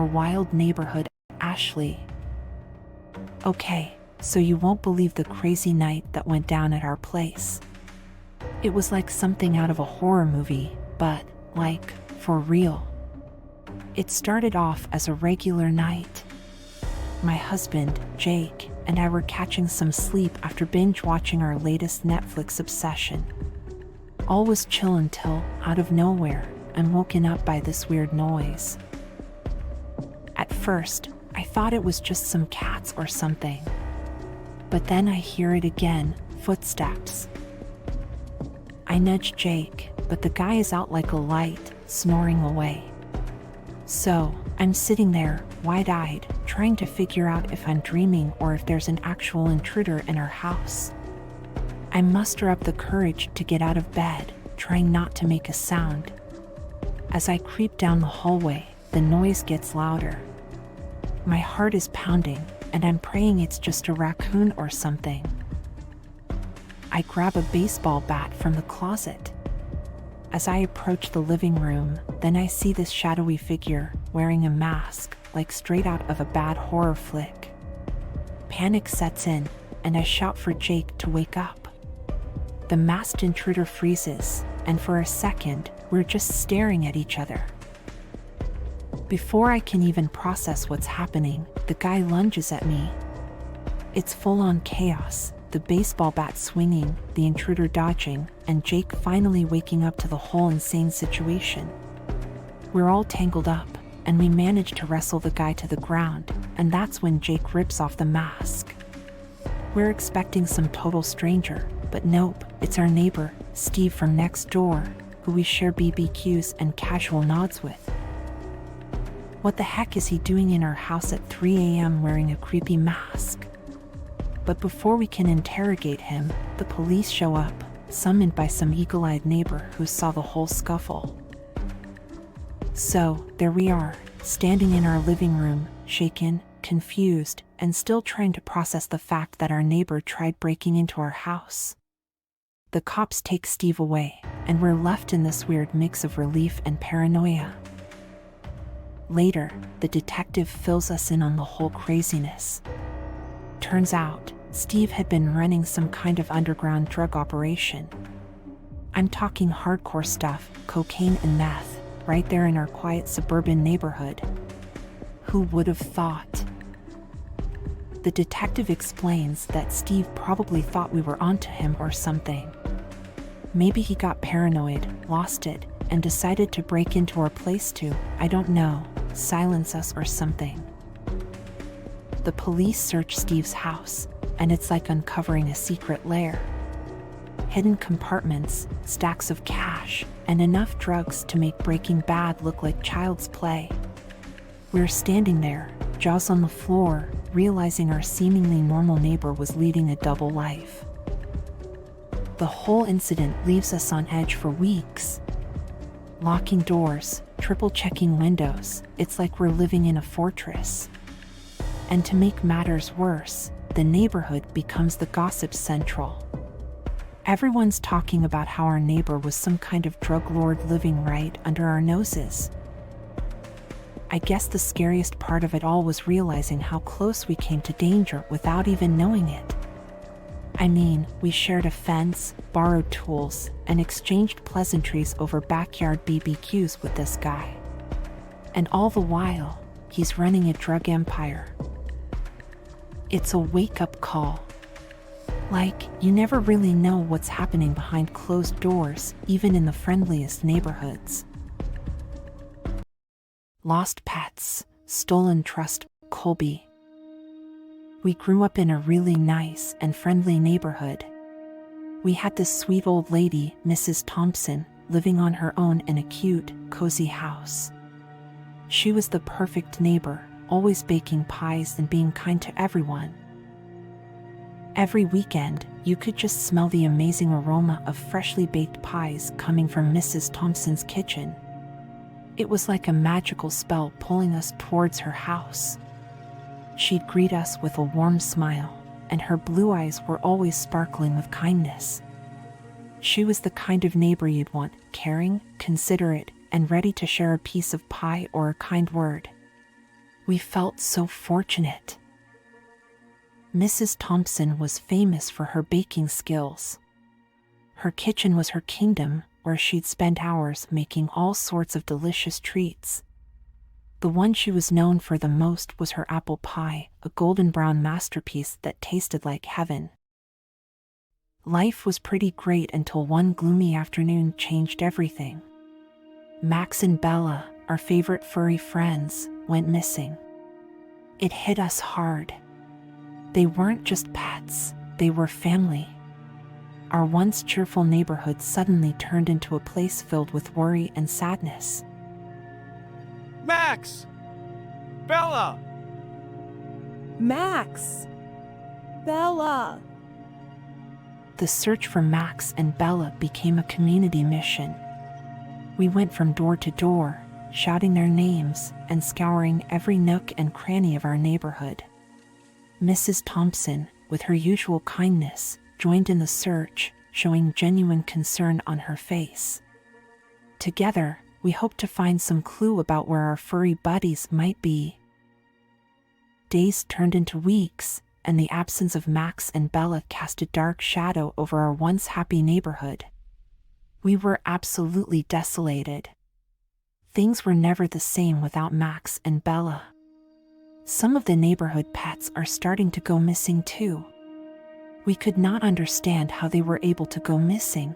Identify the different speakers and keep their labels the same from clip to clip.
Speaker 1: our wild neighborhood, Ashley. Okay, so you won't believe the crazy night that went down at our place. It was like something out of a horror movie, but, like, for real. It started off as a regular night. My husband, Jake, and I were catching some sleep after binge watching our latest Netflix obsession. All was chill until, out of nowhere, I'm woken up by this weird noise. At first, I thought it was just some cats or something. But then I hear it again, footsteps. I nudge Jake, but the guy is out like a light, snoring away. So, I'm sitting there, wide-eyed, trying to figure out if I'm dreaming or if there's an actual intruder in our house. I muster up the courage to get out of bed, trying not to make a sound. As I creep down the hallway, the noise gets louder. My heart is pounding, and I'm praying it's just a raccoon or something. I grab a baseball bat from the closet. As I approach the living room, then I see this shadowy figure, wearing a mask, like straight out of a bad horror flick. Panic sets in, and I shout for Jake to wake up. The masked intruder freezes, and for a second, we're just staring at each other. Before I can even process what's happening, the guy lunges at me. It's full-on chaos, the baseball bat swinging, the intruder dodging, and Jake finally waking up to the whole insane situation. We're all tangled up, and we manage to wrestle the guy to the ground, and that's when Jake rips off the mask. We're expecting some total stranger, but nope, it's our neighbor, Steve from next door, who we share BBQs and casual nods with. What the heck is he doing in our house at 3 a.m. wearing a creepy mask? But before we can interrogate him, the police show up, summoned by some eagle-eyed neighbor who saw the whole scuffle. So, there we are, standing in our living room, shaken, confused, and still trying to process the fact that our neighbor tried breaking into our house. The cops take Steve away, and we're left in this weird mix of relief and paranoia. Later, the detective fills us in on the whole craziness. Turns out, Steve had been running some kind of underground drug operation. I'm talking hardcore stuff, cocaine and meth, right there in our quiet suburban neighborhood. Who would have thought? The detective explains that Steve probably thought we were onto him or something. Maybe he got paranoid, lost it, and decided to break into our place to, I don't know, silence us or something. The police search Steve's house, and it's like uncovering a secret lair. Hidden compartments, stacks of cash, and enough drugs to make Breaking Bad look like child's play. We're standing there, jaws on the floor, realizing our seemingly normal neighbor was leading a double life. The whole incident leaves us on edge for weeks. Locking doors, triple-checking windows, it's like we're living in a fortress. And to make matters worse, the neighborhood becomes the gossip central. Everyone's talking about how our neighbor was some kind of drug lord living right under our noses. I guess the scariest part of it all was realizing how close we came to danger without even knowing it. I mean, we shared a fence, borrowed tools, and exchanged pleasantries over backyard BBQs with this guy. And all the while, he's running a drug empire. It's a wake-up call. Like, you never really know what's happening behind closed doors, even in the friendliest neighborhoods. Lost pets, stolen trust, Colby. We grew up in a really nice and friendly neighborhood. We had this sweet old lady, Mrs. Thompson, living on her own in a cute, cozy house. She was the perfect neighbor, always baking pies and being kind to everyone. Every weekend, you could just smell the amazing aroma of freshly baked pies coming from Mrs. Thompson's kitchen. It was like a magical spell pulling us towards her house. She'd greet us with a warm smile, and her blue eyes were always sparkling with kindness. She was the kind of neighbor you'd want, caring, considerate, and ready to share a piece of pie or a kind word. We felt so fortunate. Mrs. Thompson was famous for her baking skills. Her kitchen was her kingdom, where she'd spend hours making all sorts of delicious treats. The one she was known for the most was her apple pie, a golden brown masterpiece that tasted like heaven. Life was pretty great until one gloomy afternoon changed everything. Max and Bella, our favorite furry friends, went missing. It hit us hard. They weren't just pets, they were family. Our once cheerful neighborhood suddenly turned into a place filled with worry and sadness.
Speaker 2: Max! Bella!
Speaker 3: Max! Bella!
Speaker 1: The search for Max and Bella became a community mission. We went from door to door, shouting their names and scouring every nook and cranny of our neighborhood. Mrs. Thompson, with her usual kindness, joined in the search, showing genuine concern on her face. Together, we hoped to find some clue about where our furry buddies might be. Days turned into weeks, and the absence of Max and Bella cast a dark shadow over our once happy neighborhood. We were absolutely desolated. Things were never the same without Max and Bella. Some of the neighborhood pets are starting to go missing too. We could not understand how they were able to go missing.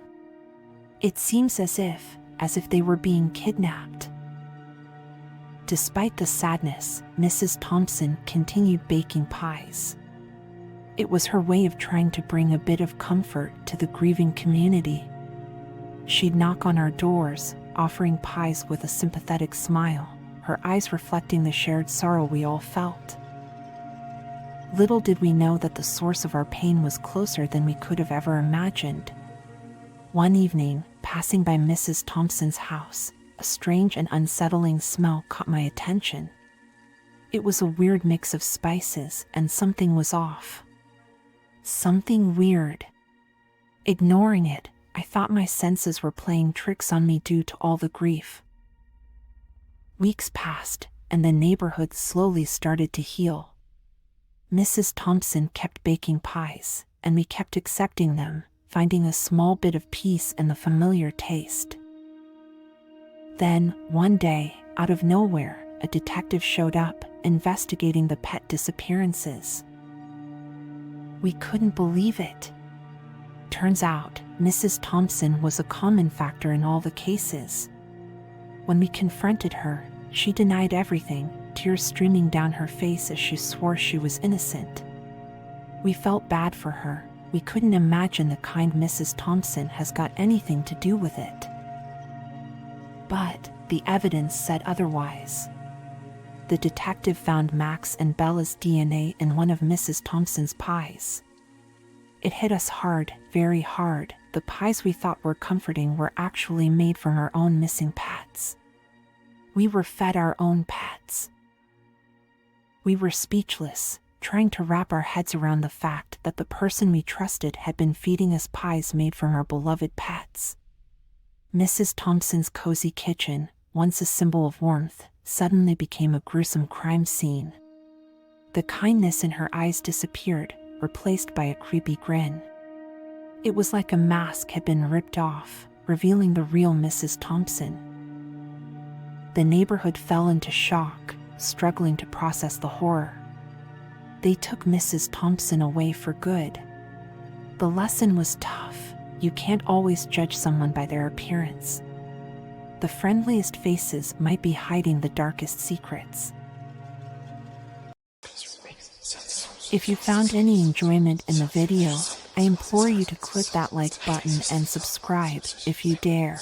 Speaker 1: It seems as if they were being kidnapped. Despite the sadness, Mrs. Thompson continued baking pies. It was her way of trying to bring a bit of comfort to the grieving community. She'd knock on our doors, offering pies with a sympathetic smile, her eyes reflecting the shared sorrow we all felt. Little did we know that the source of our pain was closer than we could have ever imagined. One evening, passing by Mrs. Thompson's house, a strange and unsettling smell caught my attention. It was a weird mix of spices, and something was off. Something weird. Ignoring it, I thought my senses were playing tricks on me due to all the grief. Weeks passed, and the neighborhood slowly started to heal. Mrs. Thompson kept baking pies, and we kept accepting them, finding a small bit of peace in the familiar taste. Then, one day, out of nowhere, a detective showed up, investigating the pet disappearances. We couldn't believe it. Turns out, Mrs. Thompson was a common factor in all the cases. When we confronted her, she denied everything, tears streaming down her face as she swore she was innocent. We felt bad for her. We couldn't imagine the kind Mrs. Thompson has got anything to do with it. But the evidence said otherwise. The detective found Max and Bella's DNA in one of Mrs. Thompson's pies. It hit us hard, very hard. The pies we thought were comforting were actually made from our own missing pets. We were fed our own pets. We were speechless, trying to wrap our heads around the fact that the person we trusted had been feeding us pies made from our beloved pets. Mrs. Thompson's cozy kitchen, once a symbol of warmth, suddenly became a gruesome crime scene. The kindness in her eyes disappeared, replaced by a creepy grin. It was like a mask had been ripped off, revealing the real Mrs. Thompson. The neighborhood fell into shock, struggling to process the horror. They took Mrs. Thompson away for good. The lesson was tough. You can't always judge someone by their appearance. The friendliest faces might be hiding the darkest secrets. If you found any enjoyment in the video, I implore you to click that like button and subscribe if you dare.